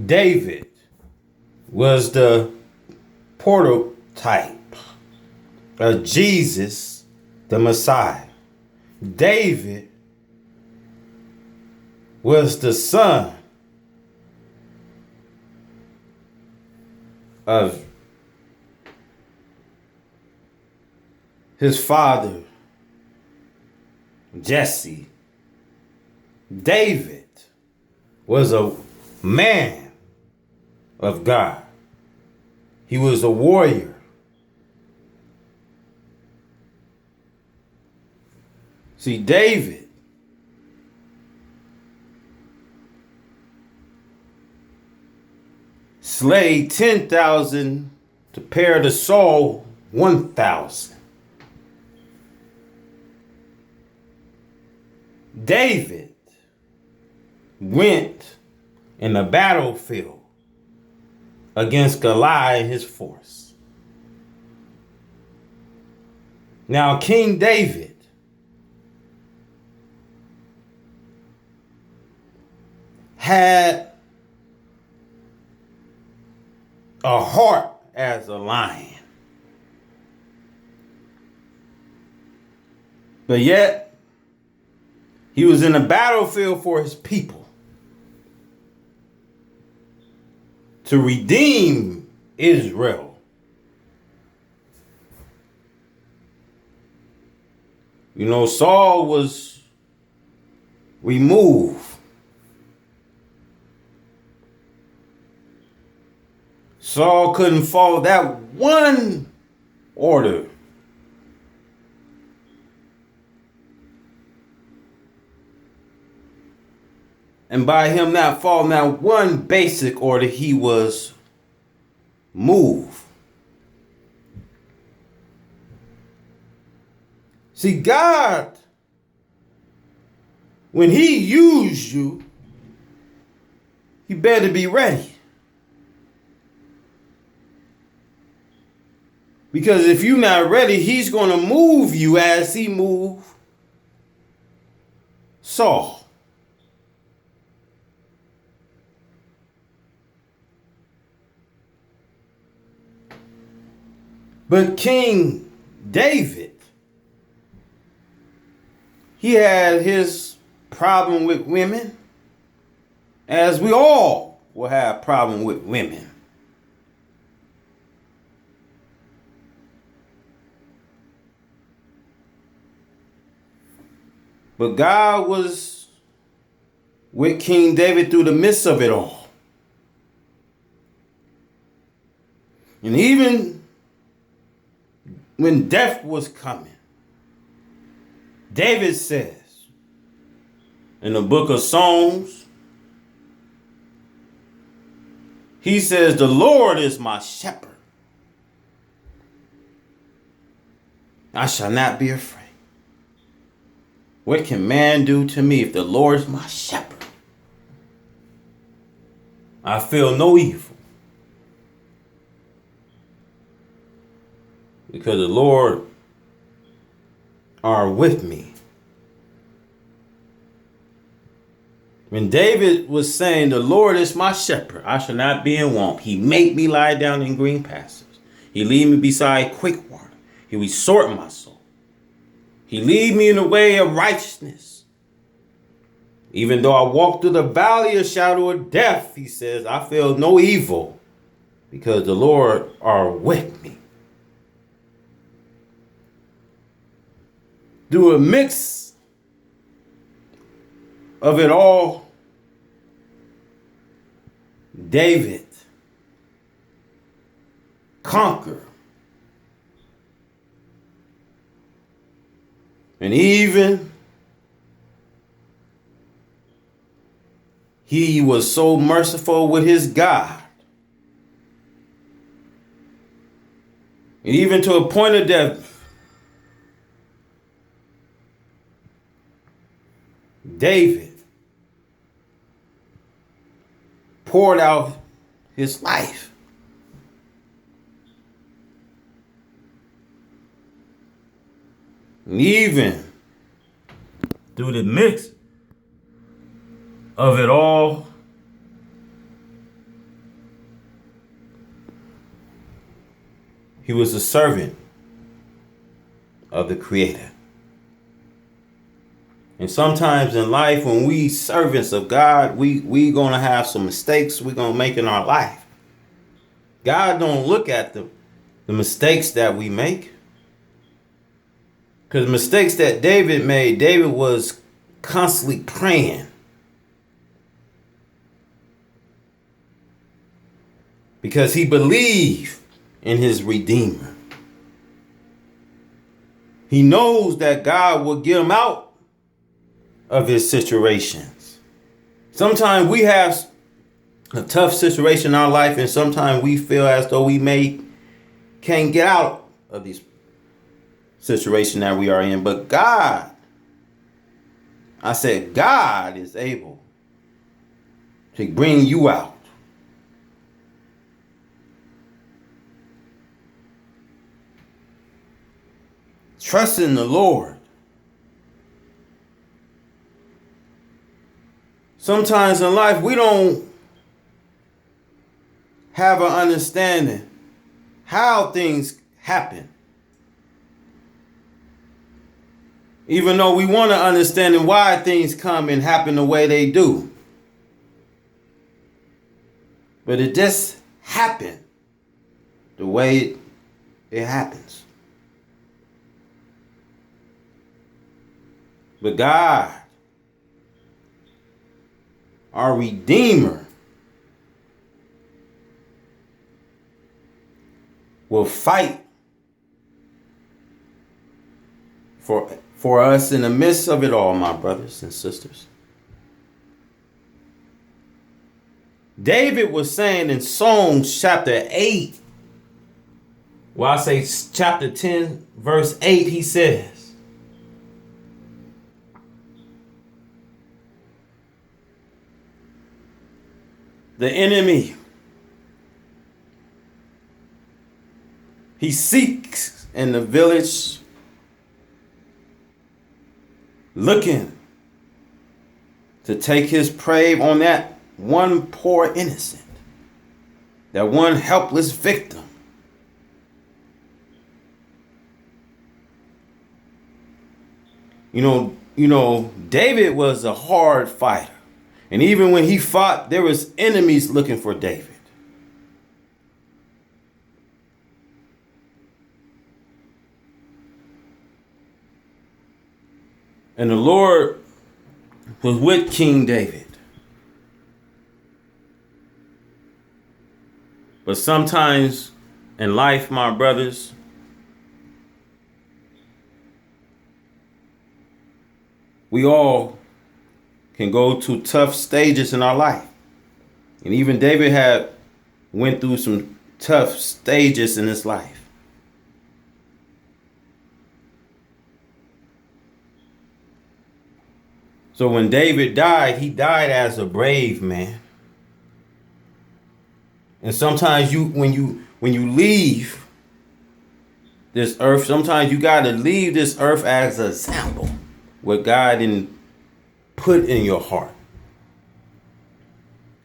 David was the prototype of Jesus, the Messiah. David was the son of his father, Jesse. David was a man of God. He was a warrior. See, David slayed 10,000 to pair to Saul 1,000. David went in the battlefield against Goliath and his force. Now, King David had a heart as a lion. But yet, he was in the battlefield for his people to redeem Israel. You know, Saul was removed. Saul couldn't follow that one order. And by him not following that one basic order, he was moved. See, God, when he used you, he better be ready. Because if you're not ready, he's going to move you as he moved Saul. But King David, he had his problem with women, as we all will have a problem with women. But God was with King David through the midst of it all. And even when death was coming, David says in the book of Psalms, he says, "The Lord is my shepherd. I shall not be afraid. What can man do to me if the Lord is my shepherd? I feel no evil, because the Lord are with me." When David was saying, "The Lord is my shepherd, I shall not be in want. He make me lie down in green pastures. He lead me beside quick water. He restore my soul. He lead me in the way of righteousness. Even though I walk through the valley of shadow of death," he says, "I feel no evil, because the Lord are with me." Through a mix of it all, David conquered. And even he was so merciful with his God. And even to a point of death, David poured out his life. And even through the mix of it all, He was a servant of the Creator. And sometimes in life, when we servants of God, we gonna have some mistakes we're gonna make in our life. God don't look at the mistakes that we make. Because the mistakes that David made, David was constantly praying. Because he believed in his Redeemer. He knows that God will get him out of his situations. Sometimes we have a tough situation in our life, and sometimes we feel as though we can't get out of this situation that we are in. But God, I said, God is able to bring you out. Trust in the Lord. Sometimes in life, we don't have an understanding how things happen. Even though we want to understand why things come and happen the way they do. But it just happened the way it happens. But God, our Redeemer, will fight for us in the midst of it all, my brothers and sisters. David was saying in Psalms chapter 8, well, I say chapter 10, verse 8, he says, the enemy, he seeks in the village, looking to take his prey on that one poor innocent, that one helpless victim. You know, David was a hard fighter. And even when he fought, there was enemies looking for David. And the Lord was with King David. But sometimes in life, my brothers, we all can go to tough stages in our life. And even David went through some tough stages in his life. So when David died, he died as a brave man. And sometimes when you leave this earth, sometimes you got to leave this earth as an example, what God didn't put in your heart.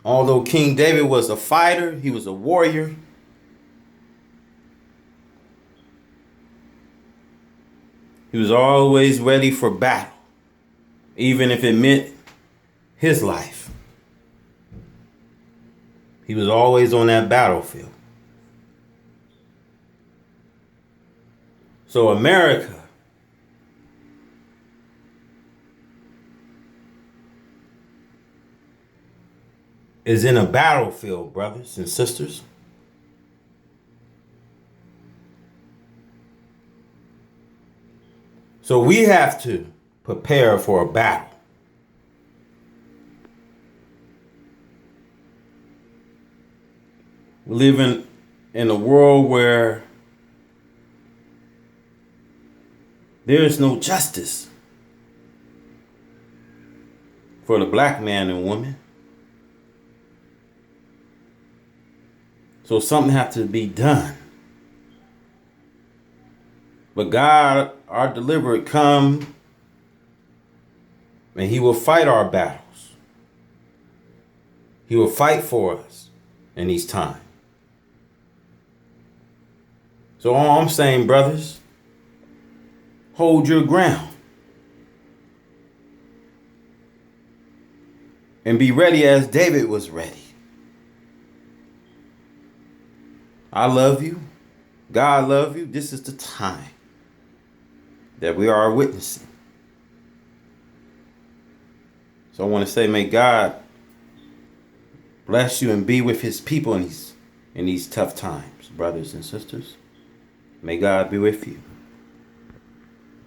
Although King David was a fighter, he was a warrior. He was always ready for battle, even if it meant his life. He was always on that battlefield. So America is in a battlefield, brothers and sisters. So we have to prepare for a battle. We live in a world where there is no justice for the black man and woman. So something has to be done. But God, our deliverer, come and he will fight our battles. He will fight for us in these times. So all I'm saying, brothers, hold your ground and be ready as David was ready. I love you. God love you. This is the time that we are witnessing. So I want to say, may God bless you and be with his people in these tough times, brothers and sisters. May God be with you.